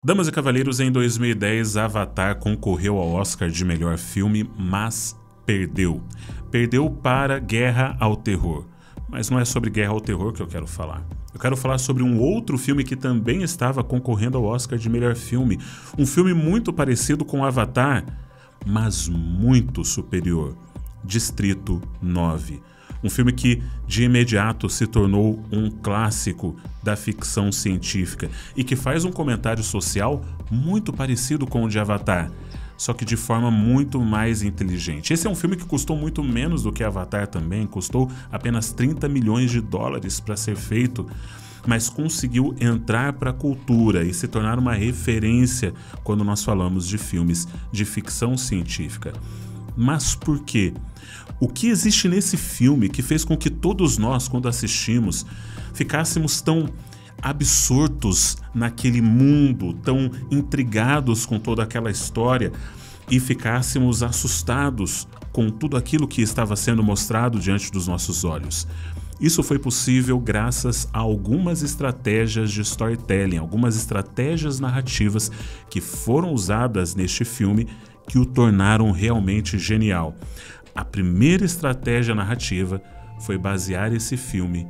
Damas e Cavaleiros, em 2010, Avatar concorreu ao Oscar de melhor filme, mas perdeu. Perdeu para Guerra ao Terror. Mas não é sobre Guerra ao Terror que eu quero falar. Eu quero falar sobre um outro filme que também estava concorrendo ao Oscar de melhor filme. Um filme muito parecido com Avatar, mas muito superior. Distrito 9. Um filme que, de imediato, se tornou um clássico da ficção científica e que faz um comentário social muito parecido com o de Avatar, só que de forma muito mais inteligente. Esse é um filme que custou muito menos do que Avatar também, custou apenas 30 milhões de dólares para ser feito, mas conseguiu entrar para a cultura e se tornar uma referência quando nós falamos de filmes de ficção científica. Mas por quê? O que existe nesse filme que fez com que todos nós, quando assistimos, ficássemos tão absortos naquele mundo, tão intrigados com toda aquela história e ficássemos assustados com tudo aquilo que estava sendo mostrado diante dos nossos olhos? Isso foi possível graças a algumas estratégias de storytelling, algumas estratégias narrativas que foram usadas neste filme que o tornaram realmente genial. A primeira estratégia narrativa foi basear esse filme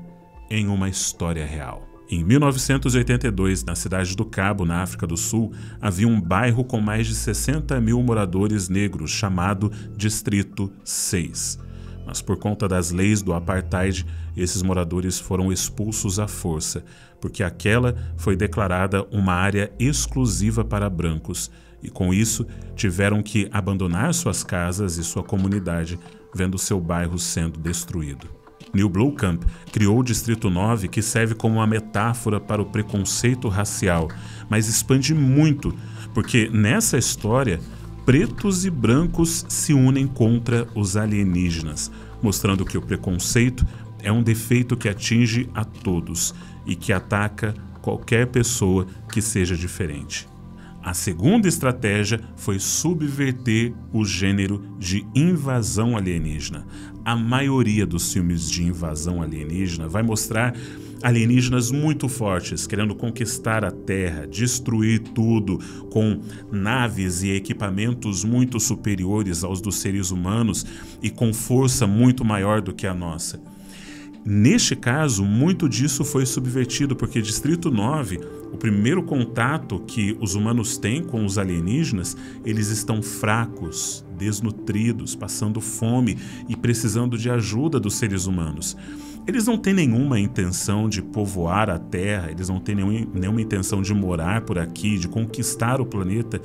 em uma história real. Em 1982, na cidade do Cabo, na África do Sul, havia um bairro com mais de 60 mil moradores negros chamado Distrito 6. Mas por conta das leis do apartheid, esses moradores foram expulsos à força, porque aquela foi declarada uma área exclusiva para brancos, e com isso tiveram que abandonar suas casas e sua comunidade, vendo seu bairro sendo destruído. Neil Blomkamp criou o Distrito 9, que serve como uma metáfora para o preconceito racial, mas expande muito, porque nessa história, pretos e brancos se unem contra os alienígenas, mostrando que o preconceito é um defeito que atinge a todos e que ataca qualquer pessoa que seja diferente. A segunda estratégia foi subverter o gênero de invasão alienígena. A maioria dos filmes de invasão alienígena vai mostrar alienígenas muito fortes, querendo conquistar a Terra, destruir tudo, com naves e equipamentos muito superiores aos dos seres humanos e com força muito maior do que a nossa. Neste caso, muito disso foi subvertido, porque Distrito 9, o primeiro contato que os humanos têm com os alienígenas, eles estão fracos, desnutridos, passando fome e precisando de ajuda dos seres humanos. Eles não têm nenhuma intenção de povoar a Terra, eles não têm nenhuma intenção de morar por aqui, de conquistar o planeta.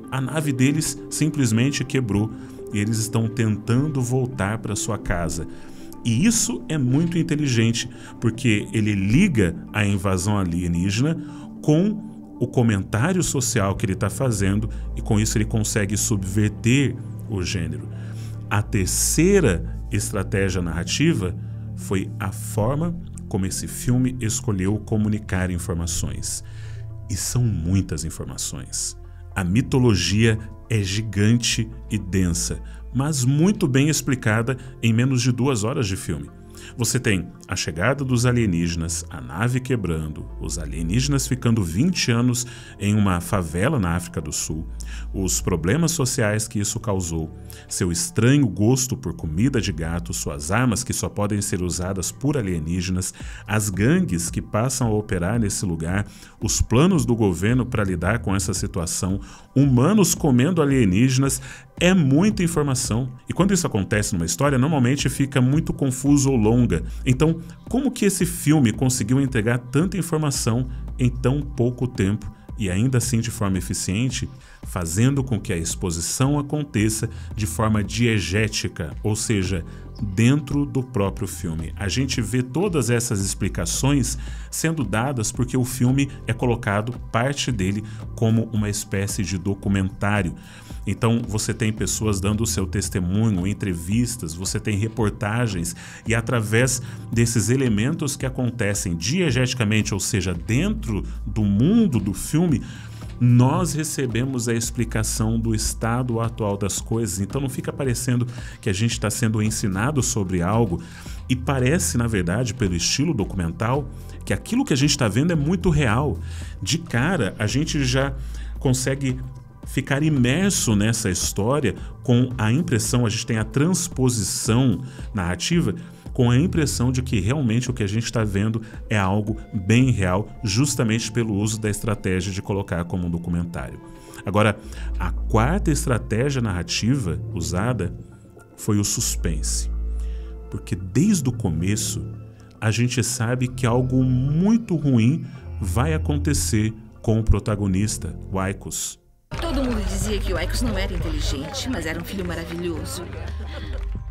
A nave deles simplesmente quebrou e eles estão tentando voltar para sua casa. E isso é muito inteligente, porque ele liga a invasão alienígena com o comentário social que ele está fazendo e com isso ele consegue subverter o gênero. A terceira estratégia narrativa foi a forma como esse filme escolheu comunicar informações. E são muitas informações. A mitologia é gigante e densa, mas muito bem explicada em menos de 2 horas de filme. Você tem a chegada dos alienígenas, a nave quebrando, os alienígenas ficando 20 anos em uma favela na África do Sul, os problemas sociais que isso causou, seu estranho gosto por comida de gato, suas armas que só podem ser usadas por alienígenas, as gangues que passam a operar nesse lugar, os planos do governo para lidar com essa situação, humanos comendo alienígenas. É muita informação. E quando isso acontece numa história, normalmente fica muito confuso ou longa. Então, como que esse filme conseguiu entregar tanta informação em tão pouco tempo e ainda assim de forma eficiente, fazendo com que a exposição aconteça de forma diegética, ou seja, dentro do próprio filme? A gente vê todas essas explicações sendo dadas porque o filme é colocado, parte dele, como uma espécie de documentário. Então você tem pessoas dando o seu testemunho, entrevistas, você tem reportagens, e através desses elementos que acontecem diegeticamente, ou seja, dentro do mundo do filme, Nós recebemos a explicação do estado atual das coisas, então não fica parecendo que a gente está sendo ensinado sobre algo e parece, na verdade, pelo estilo documental, que aquilo que a gente está vendo é muito real. De cara, a gente já consegue ficar imerso nessa história com a impressão, a gente tem a transposição narrativa com a impressão de que realmente o que a gente está vendo é algo bem real, justamente pelo uso da estratégia de colocar como um documentário. Agora, a quarta estratégia narrativa usada foi o suspense, porque desde o começo a gente sabe que algo muito ruim vai acontecer com o protagonista, o Aicos. Todo mundo dizia que o Aicos não era inteligente, mas era um filho maravilhoso.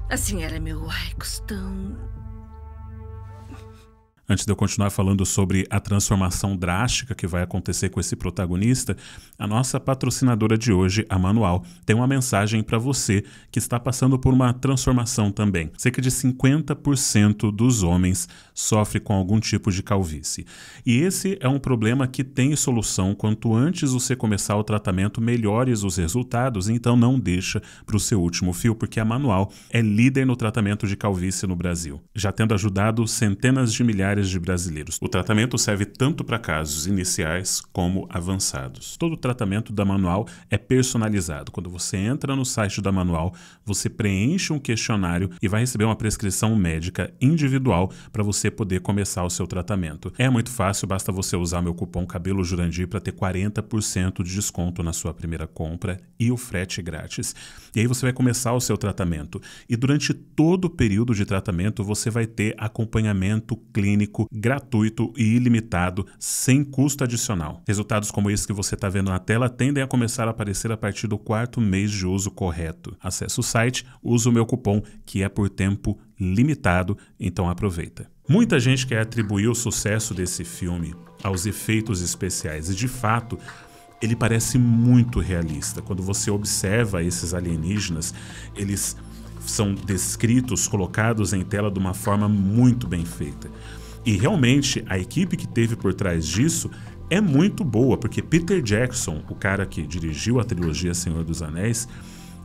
Assim era meu Aicos tão... Antes de eu continuar falando sobre a transformação drástica que vai acontecer com esse protagonista, a nossa patrocinadora de hoje, a Manual, tem uma mensagem para você que está passando por uma transformação também. Cerca de 50% dos homens sofrem com algum tipo de calvície. E esse é um problema que tem solução. Quanto antes você começar o tratamento, melhores os resultados, então não deixa para o seu último fio, porque a Manual é líder no tratamento de calvície no Brasil, já tendo ajudado centenas de milhares de brasileiros. O tratamento serve tanto para casos iniciais como avançados. Todo o tratamento da Manual é personalizado. Quando você entra no site da Manual, você preenche um questionário e vai receber uma prescrição médica individual para você poder começar o seu tratamento. É muito fácil, basta você usar meu cupom Cabelo Jurandir para ter 40% de desconto na sua primeira compra e o frete grátis. E aí você vai começar o seu tratamento. E durante todo o período de tratamento você vai ter acompanhamento clínico gratuito e ilimitado, sem custo adicional. Resultados como esse que você está vendo na tela tendem a começar a aparecer a partir do 4º mês de uso correto. Acesse o site, use o meu cupom, que é por tempo limitado, então aproveita. Muita gente quer atribuir o sucesso desse filme aos efeitos especiais e, de fato, ele parece muito realista. Quando você observa esses alienígenas, eles são descritos, colocados em tela de uma forma muito bem feita. E realmente a equipe que teve por trás disso é muito boa, porque Peter Jackson, o cara que dirigiu a trilogia Senhor dos Anéis,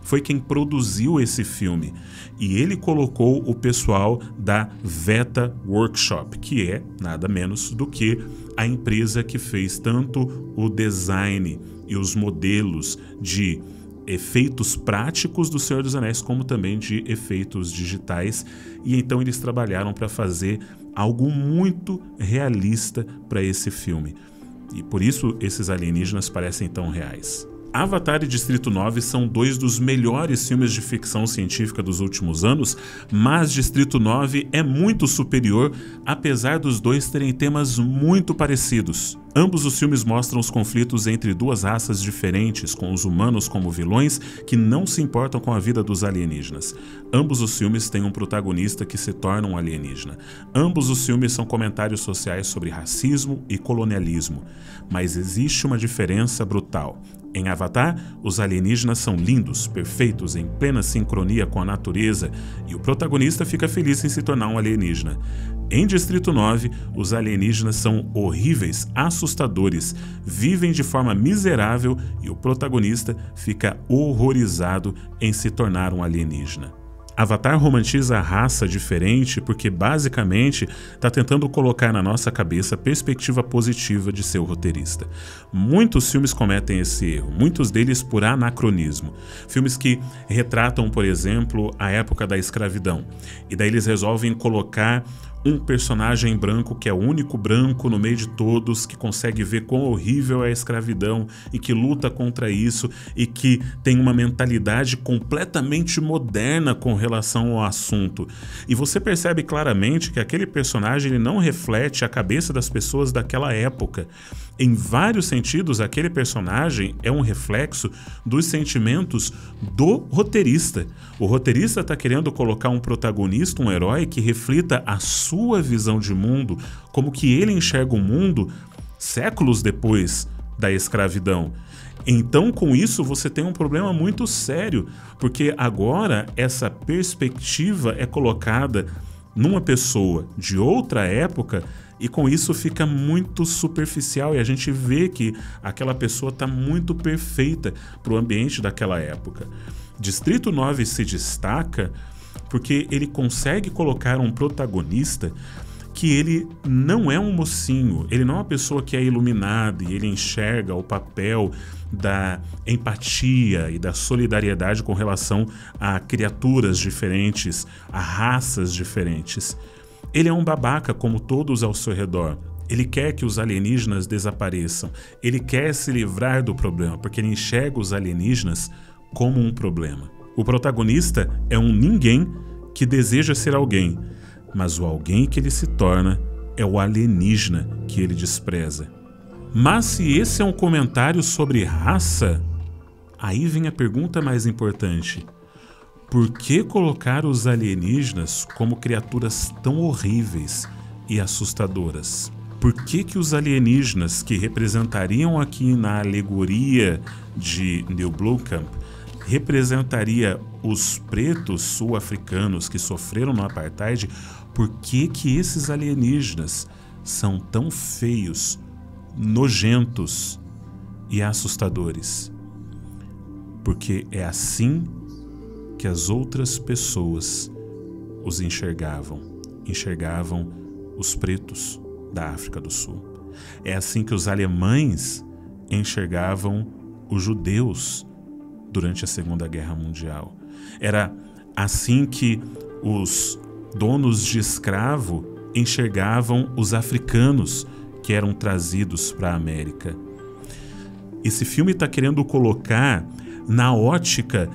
foi quem produziu esse filme. E ele colocou o pessoal da Weta Workshop, que é nada menos do que a empresa que fez tanto o design e os modelos de efeitos práticos do Senhor dos Anéis, como também de efeitos digitais. E então eles trabalharam para fazer algo muito realista para esse filme. E por isso esses alienígenas parecem tão reais. Avatar e Distrito 9 são dois dos melhores filmes de ficção científica dos últimos anos, mas Distrito 9 é muito superior, apesar dos dois terem temas muito parecidos. Ambos os filmes mostram os conflitos entre duas raças diferentes, com os humanos como vilões que não se importam com a vida dos alienígenas. Ambos os filmes têm um protagonista que se torna um alienígena. Ambos os filmes são comentários sociais sobre racismo e colonialismo. Mas existe uma diferença brutal. Em Avatar, os alienígenas são lindos, perfeitos, em plena sincronia com a natureza, e o protagonista fica feliz em se tornar um alienígena. Em Distrito 9, os alienígenas são horríveis, assustadores, vivem de forma miserável e o protagonista fica horrorizado em se tornar um alienígena. Avatar romantiza a raça diferente porque basicamente está tentando colocar na nossa cabeça a perspectiva positiva de seu roteirista. Muitos filmes cometem esse erro, muitos deles por anacronismo. Filmes que retratam, por exemplo, a época da escravidão. E daí eles resolvem colocar um personagem branco que é o único branco no meio de todos, que consegue ver quão horrível é a escravidão e que luta contra isso e que tem uma mentalidade completamente moderna com relação ao assunto. E você percebe claramente que aquele personagem ele não reflete a cabeça das pessoas daquela época. Em vários sentidos, aquele personagem é um reflexo dos sentimentos do roteirista. O roteirista está querendo colocar um protagonista, um herói que reflita a sua visão de mundo, como que ele enxerga o mundo séculos depois da escravidão. Então, com isso, você tem um problema muito sério, porque agora essa perspectiva é colocada numa pessoa de outra época E com isso fica muito superficial e a gente vê que aquela pessoa está muito perfeita para o ambiente daquela época. Distrito 9 se destaca porque ele consegue colocar um protagonista que ele não é um mocinho, ele não é uma pessoa que é iluminada e ele enxerga o papel da empatia e da solidariedade com relação a criaturas diferentes, a raças diferentes. Ele é um babaca como todos ao seu redor. Ele quer que os alienígenas desapareçam. Ele quer se livrar do problema, porque ele enxerga os alienígenas como um problema. O protagonista é um ninguém que deseja ser alguém, mas o alguém que ele se torna é o alienígena que ele despreza. Mas se esse é um comentário sobre raça, aí vem a pergunta mais importante. Por que colocar os alienígenas como criaturas tão horríveis e assustadoras? Por que os alienígenas que representariam aqui na alegoria de Neil Blomkamp representaria os pretos sul-africanos que sofreram no apartheid? Por que esses alienígenas são tão feios, nojentos e assustadores? Porque é assim que as outras pessoas os enxergavam os pretos da África do Sul. É assim que os alemães enxergavam os judeus durante a Segunda Guerra Mundial. Era assim que os donos de escravo enxergavam os africanos que eram trazidos para a América. Esse filme está querendo colocar na ótica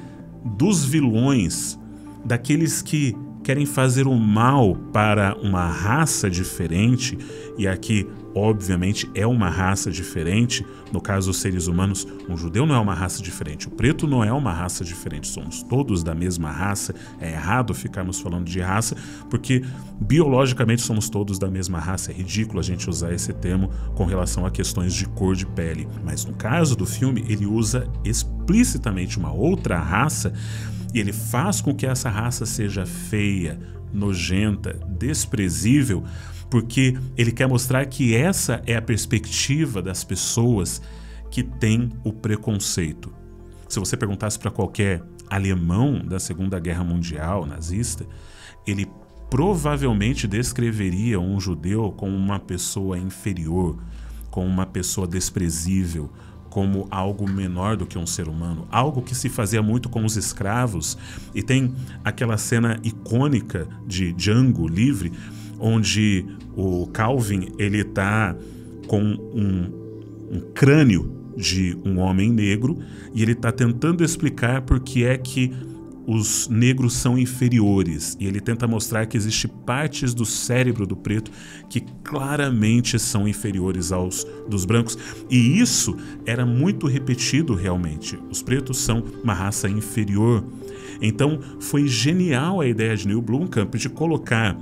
dos vilões, daqueles que querem fazer o mal para uma raça diferente, e aqui, obviamente, é uma raça diferente. No caso, os seres humanos, um judeu não é uma raça diferente, o preto não é uma raça diferente, somos todos da mesma raça. É errado ficarmos falando de raça, porque biologicamente somos todos da mesma raça. É ridículo a gente usar esse termo com relação a questões de cor de pele. Mas no caso do filme, ele usa explicitamente uma outra raça, e ele faz com que essa raça seja feia, nojenta, desprezível, porque ele quer mostrar que essa é a perspectiva das pessoas que têm o preconceito. Se você perguntasse para qualquer alemão da Segunda Guerra Mundial nazista, ele provavelmente descreveria um judeu como uma pessoa inferior, como uma pessoa desprezível, como algo menor do que um ser humano, algo que se fazia muito com os escravos. E tem aquela cena icônica de Django Livre, onde o Calvin ele está com um crânio de um homem negro e ele está tentando explicar por que é que os negros são inferiores, e ele tenta mostrar que existem partes do cérebro do preto que claramente são inferiores aos dos brancos, e isso era muito repetido realmente. Os pretos são uma raça inferior. Então foi genial a ideia de Neil Blomkamp de colocar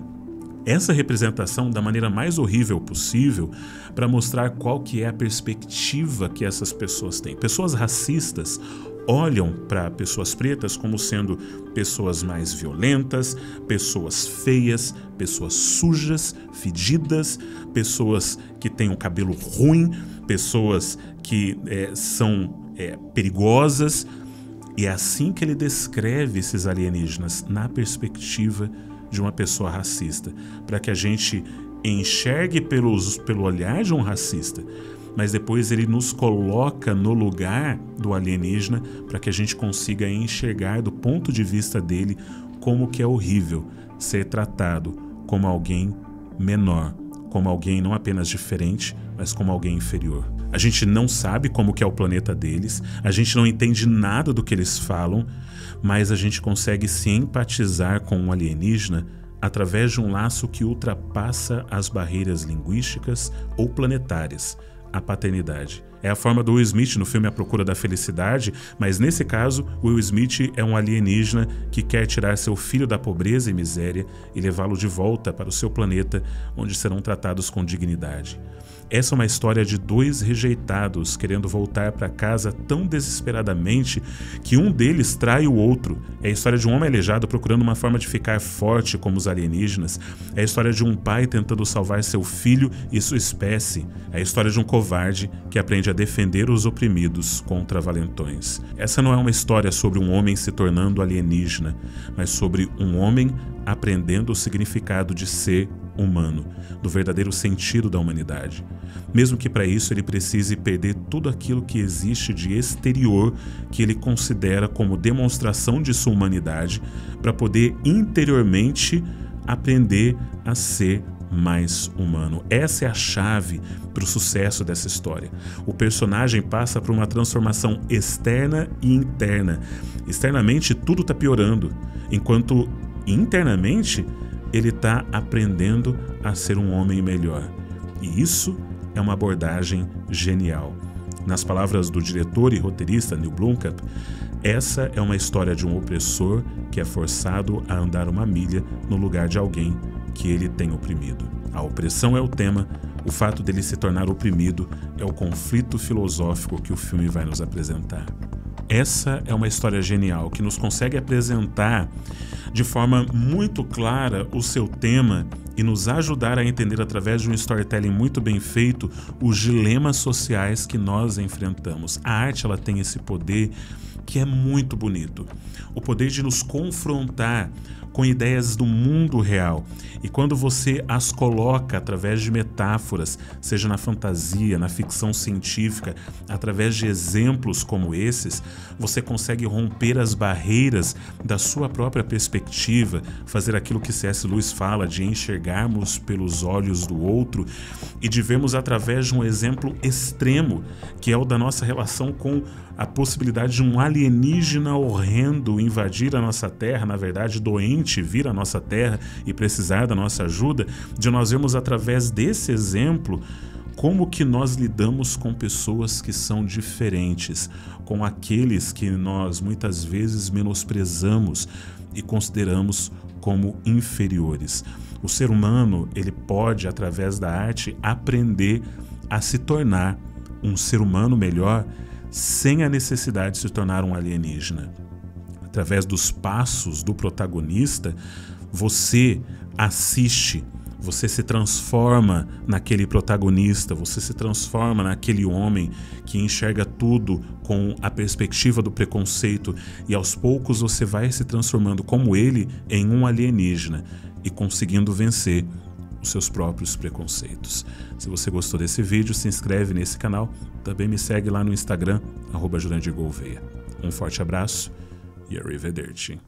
essa representação da maneira mais horrível possível para mostrar qual que é a perspectiva que essas pessoas têm. Pessoas racistas olham para pessoas pretas como sendo pessoas mais violentas, pessoas feias, pessoas sujas, fedidas, pessoas que têm um cabelo ruim, pessoas que são perigosas. E é assim que ele descreve esses alienígenas, na perspectiva de uma pessoa racista, para que a gente enxergue pelo olhar de um racista, mas depois ele nos coloca no lugar do alienígena para que a gente consiga enxergar do ponto de vista dele como que é horrível ser tratado como alguém menor, como alguém não apenas diferente, mas como alguém inferior. A gente não sabe como que é o planeta deles, a gente não entende nada do que eles falam, mas a gente consegue se empatizar com um alienígena através de um laço que ultrapassa as barreiras linguísticas ou planetárias, a paternidade. É a forma do Will Smith no filme A Procura da Felicidade, mas nesse caso, Will Smith é um alienígena que quer tirar seu filho da pobreza e miséria e levá-lo de volta para o seu planeta, onde serão tratados com dignidade. Essa é uma história de dois rejeitados querendo voltar para casa tão desesperadamente que um deles trai o outro. É a história de um homem aleijado procurando uma forma de ficar forte como os alienígenas. É a história de um pai tentando salvar seu filho e sua espécie. É a história de um covarde que aprende a defender os oprimidos contra valentões. Essa não é uma história sobre um homem se tornando alienígena, mas sobre um homem aprendendo o significado de ser humano, do verdadeiro sentido da humanidade. Mesmo que para isso ele precise perder tudo aquilo que existe de exterior que ele considera como demonstração de sua humanidade, para poder interiormente aprender a ser mais humano. Essa é a chave para o sucesso dessa história. O personagem passa por uma transformação externa e interna. Externamente tudo está piorando, enquanto internamente ele está aprendendo a ser um homem melhor. E isso é uma abordagem genial. Nas palavras do diretor e roteirista Neil Blomkamp, essa é uma história de um opressor que é forçado a andar uma milha no lugar de alguém que ele tem oprimido. A opressão é o tema, o fato dele se tornar oprimido é o conflito filosófico que o filme vai nos apresentar. Essa é uma história genial que nos consegue apresentar de forma muito clara o seu tema e nos ajudar a entender através de um storytelling muito bem feito os dilemas sociais que nós enfrentamos. A arte ela tem esse poder que é muito bonito, o poder de nos confrontar com ideias do mundo real. E quando você as coloca através de metáforas, seja na fantasia, na ficção científica, através de exemplos como esses, você consegue romper as barreiras da sua própria perspectiva, fazer aquilo que C.S. Lewis fala de enxergarmos pelos olhos do outro e de vermos através de um exemplo extremo, que é o da nossa relação com a possibilidade de um alienígena horrendo invadir a nossa terra, na verdade doente, vir à nossa terra e precisar da nossa ajuda, de nós vermos através desse exemplo como que nós lidamos com pessoas que são diferentes, com aqueles que nós muitas vezes menosprezamos e consideramos como inferiores. O ser humano, ele pode, através da arte, aprender a se tornar um ser humano melhor sem a necessidade de se tornar um alienígena. Através dos passos do protagonista, você assiste, você se transforma naquele protagonista, você se transforma naquele homem que enxerga tudo com a perspectiva do preconceito e aos poucos você vai se transformando como ele em um alienígena e conseguindo vencer os seus próprios preconceitos. Se você gostou desse vídeo, se inscreve nesse canal, também me segue lá no Instagram, @JurandirGouveia. Um forte abraço e arrivederci.